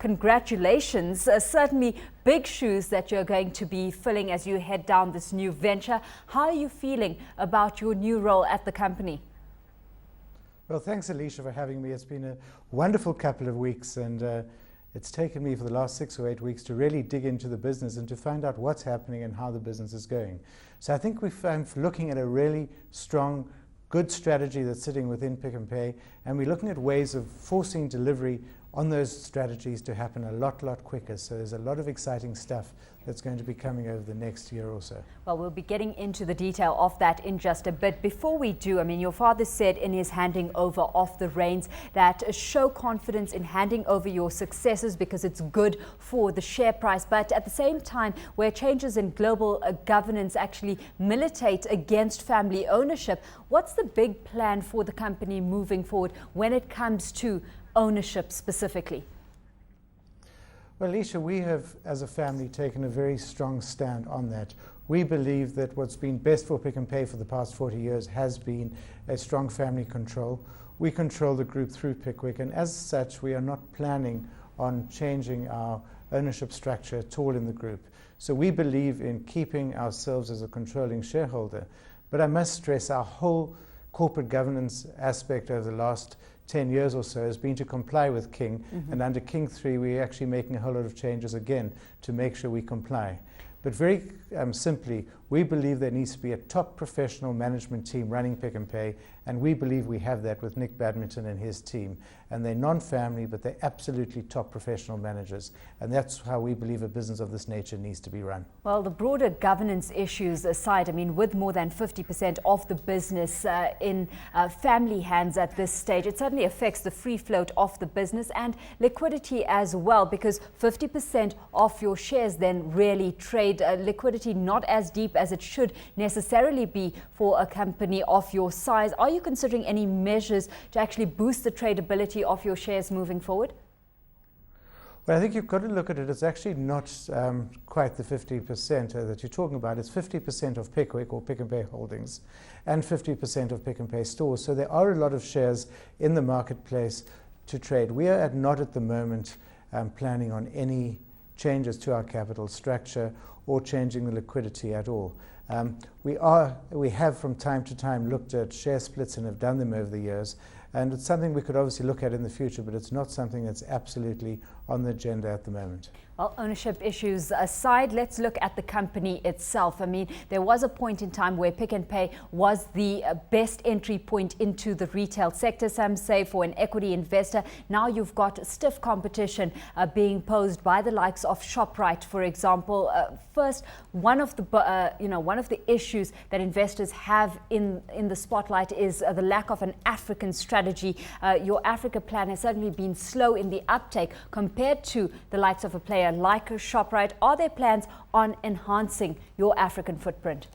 congratulations. Certainly big shoes that you're going to be filling as you head down this new venture. How are you feeling about your new role at the company? Well, thanks, Alicia, for having me. It's been a wonderful couple of weeks, and it's taken me for the last 6 or 8 weeks to really dig into the business and to find out what's happening and how the business is going. So I think I'm looking at a really strong, good strategy that's sitting within Pick n Pay, and we're looking at ways of forcing delivery on those strategies to happen a lot quicker. So there's a lot of exciting stuff that's going to be coming over the next year or so. Well, we'll be getting into the detail of that in just a bit. Before we do, I mean, your father said in his handing over of the reins that show confidence in handing over your successors because it's good for the share price. But at the same time, where changes in global governance actually militate against family ownership, what's the big plan for the company moving forward when it comes to ownership specifically? Well, Alicia, we have, as a family, taken a very strong stand on that. We believe that what's been best for Pick n Pay for the past 40 years has been a strong family control. We control the group through Pickwick, and as such, we are not planning on changing our ownership structure at all in the group. So we believe in keeping ourselves as a controlling shareholder. But I must stress our whole corporate governance aspect over the last 10 years or so has been to comply with King, and under King 3 we're actually making a whole lot of changes again to make sure we comply. But very simply, we believe there needs to be a top professional management team running Pick n Pay, and we believe we have that with Nick Badminton and his team. And they're non-family, but they're absolutely top professional managers. And that's how we believe a business of this nature needs to be run. Well, the broader governance issues aside, I mean, with more than 50% of the business in family hands at this stage, it certainly affects the free float of the business and liquidity as well, because 50% of your shares then really trade. Liquidity not as deep as it should necessarily be for a company of your size. Are you considering any measures to actually boost the tradability of your shares moving forward? Well, I think you've got to look at it. It's actually not quite the 50% that you're talking about. It's 50% of Pickwick or Pick n Pay Holdings and 50% of Pick n Pay stores. So there are a lot of shares in the marketplace to trade. We are not at the moment planning on any changes to our capital structure or changing the liquidity at all. We have from time to time looked at share splits and have done them over the years, and it's something we could obviously look at in the future, but it's not something that's absolutely on the agenda at the moment. Well, ownership issues aside, let's look at the company itself. I mean, there was a point in time where Pick n Pay was the best entry point into the retail sector, some say for an equity investor. Now you've got stiff competition being posed by the likes of ShopRite, for example. First, one of the issues that investors have in the spotlight is the lack of an African strategy. Your Africa plan has certainly been slow in the uptake compared to the likes of a player like ShopRite. Are there plans on enhancing your African footprint?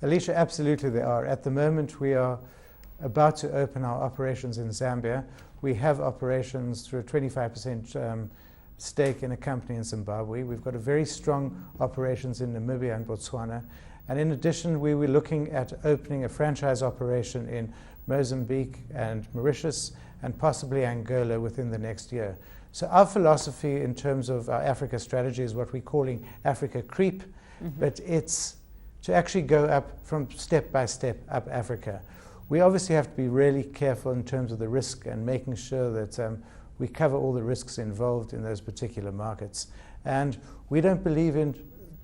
Alicia, absolutely there are. At the moment, we are about to open our operations in Zambia. We have operations through a 25% stake in a company in Zimbabwe. We've got a very strong operations in Namibia and Botswana. And in addition, we were looking at opening a franchise operation in Mozambique and Mauritius and possibly Angola within the next year. So our philosophy in terms of our Africa strategy is what we're calling Africa Creep, but it's to actually go up from step by step up Africa. We obviously have to be really careful in terms of the risk and making sure that we cover all the risks involved in those particular markets. And we don't believe in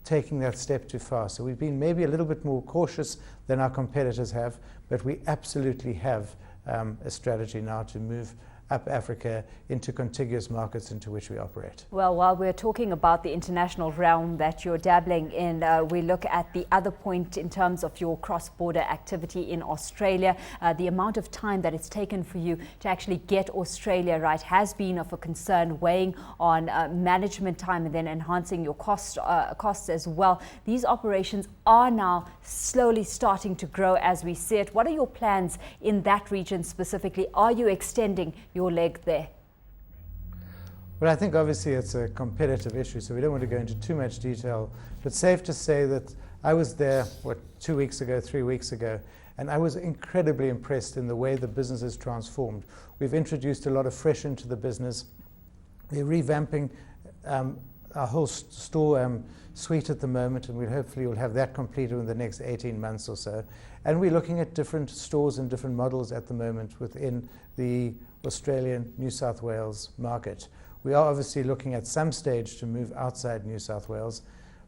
taking that step too far. So we've been maybe a little bit more cautious than our competitors have, but we absolutely have a strategy now to move up Africa into contiguous markets into which we operate. Well, while we're talking about the international realm that you're dabbling in, we look at the other point in terms of your cross-border activity in Australia. The amount of time that it's taken for you to actually get Australia right has been of a concern, weighing on management time and then enhancing your costs as well. These operations are now slowly starting to grow as we see it. What are your plans in that region specifically? Are you extending your leg there? Well, I think obviously it's a competitive issue, so we don't want to go into too much detail, but safe to say that I was there, 2 weeks ago, 3 weeks ago, and I was incredibly impressed in the way the business has transformed. We've introduced a lot of fresh into the business. We're revamping our whole store suite at the moment, and hopefully we'll have that completed in the next 18 months or so. And we're looking at different stores and different models at the moment within the Australian New South Wales market. We are obviously looking at some stage to move outside New South Wales,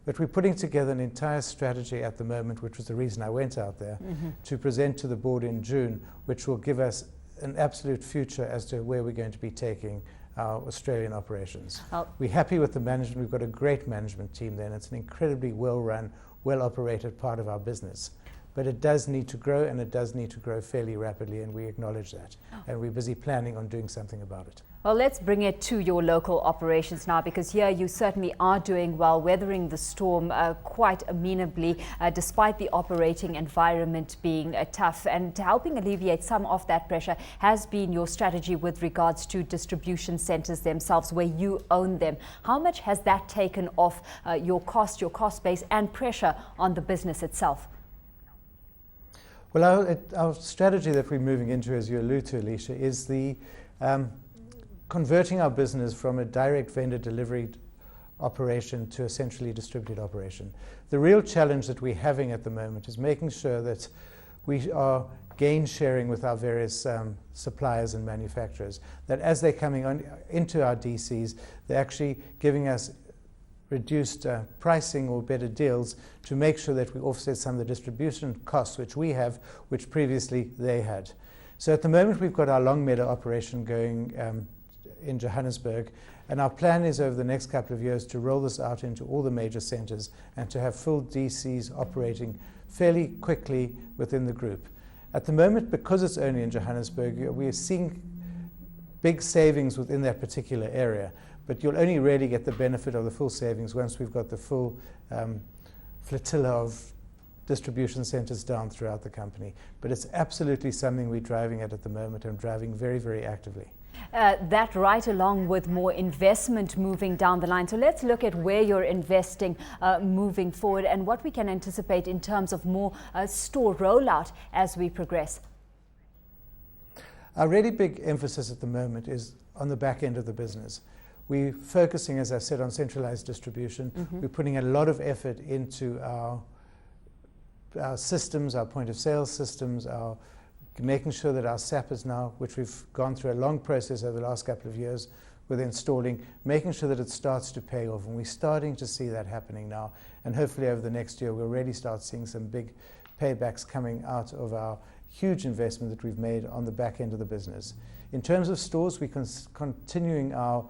but we're putting together an entire strategy at the moment, which was the reason I went out there, to present to the board in June, which will give us an absolute future as to where we're going to be taking our Australian operations. We're happy with the management. We've got a great management team there, and it's an incredibly well-run, well-operated part of our business. But it does need to grow, and it does need to grow fairly rapidly, and we acknowledge that. And we're busy planning on doing something about it. Well, let's bring it to your local operations now, because here you certainly are doing well, weathering the storm quite amenably, despite the operating environment being tough. And helping alleviate some of that pressure has been your strategy with regards to distribution centres themselves, where you own them. How much has that taken off your cost base, and pressure on the business itself? Well, our strategy that we're moving into, as you allude to, Alicia, is the converting our business from a direct vendor delivery operation to a centrally distributed operation. The real challenge that we're having at the moment is making sure that we are gain sharing with our various suppliers and manufacturers, that as they're coming on into our DCs, they're actually giving us reduced pricing or better deals to make sure that we offset some of the distribution costs which we have, which previously they had. So at the moment we've got our Longmeadow operation going in Johannesburg, and our plan is over the next couple of years to roll this out into all the major centres and to have full DCs operating fairly quickly within the group. At the moment, because it's only in Johannesburg, we are seeing big savings within that particular area. But you'll only really get the benefit of the full savings once we've got the full flotilla of distribution centres down throughout the company. But it's absolutely something we're driving at the moment, and driving very, very actively. That right along with more investment moving down the line. So let's look at where you're investing moving forward, and what we can anticipate in terms of more store rollout as we progress. Our really big emphasis at the moment is on the back end of the business. We're focusing, as I said, on centralized distribution. We're putting a lot of effort into our systems, our point of sale systems, making sure that our SAP is now, which we've gone through a long process over the last couple of years with installing, making sure that it starts to pay off. And we're starting to see that happening now. And hopefully over the next year, we'll really start seeing some big paybacks coming out of our huge investment that we've made on the back end of the business. In terms of stores, we're continuing our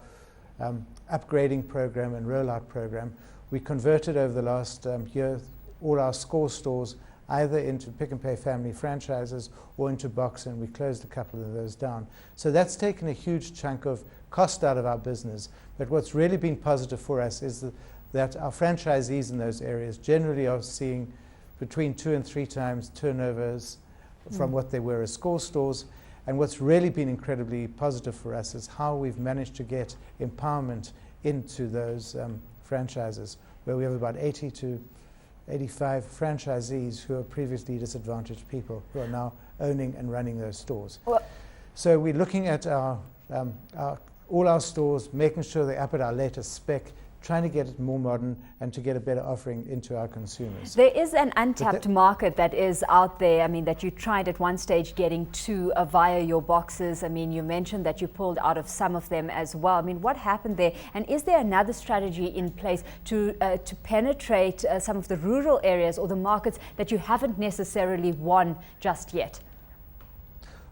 upgrading program and rollout program. We converted over the last year all our Score stores either into Pick n Pay family franchises or into Boxer, and we closed a couple of those down. So that's taken a huge chunk of cost out of our business. But what's really been positive for us is that our franchisees in those areas generally are seeing between 2 and 3 times turnovers from what they were as Score stores. And what's really been incredibly positive for us is how we've managed to get empowerment into those franchises, where we have about 80 to 85 franchisees who are previously disadvantaged people who are now owning and running those stores. Well, so we're looking at all our stores, making sure they're up at our latest spec, trying to get it more modern and to get a better offering into our consumers. There is an untapped market that is out there, I mean, that you tried at one stage getting to via your boxes. I mean, you mentioned that you pulled out of some of them as well. I mean, what happened there? And is there another strategy in place to penetrate some of the rural areas or the markets that you haven't necessarily won just yet?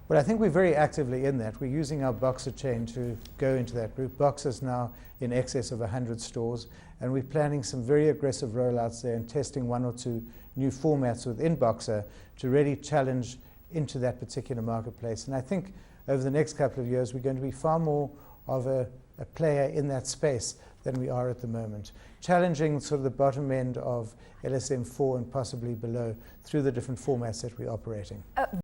Well, I think we're very actively in that. We're using our Boxer chain to go into that group. Boxer's now in excess of 100 stores, and we're planning some very aggressive rollouts there and testing 1 or 2 new formats within Boxer to really challenge into that particular marketplace. And I think over the next couple of years, we're going to be far more of a player in that space than we are at the moment, challenging sort of the bottom end of LSM4 and possibly below through the different formats that we're operating.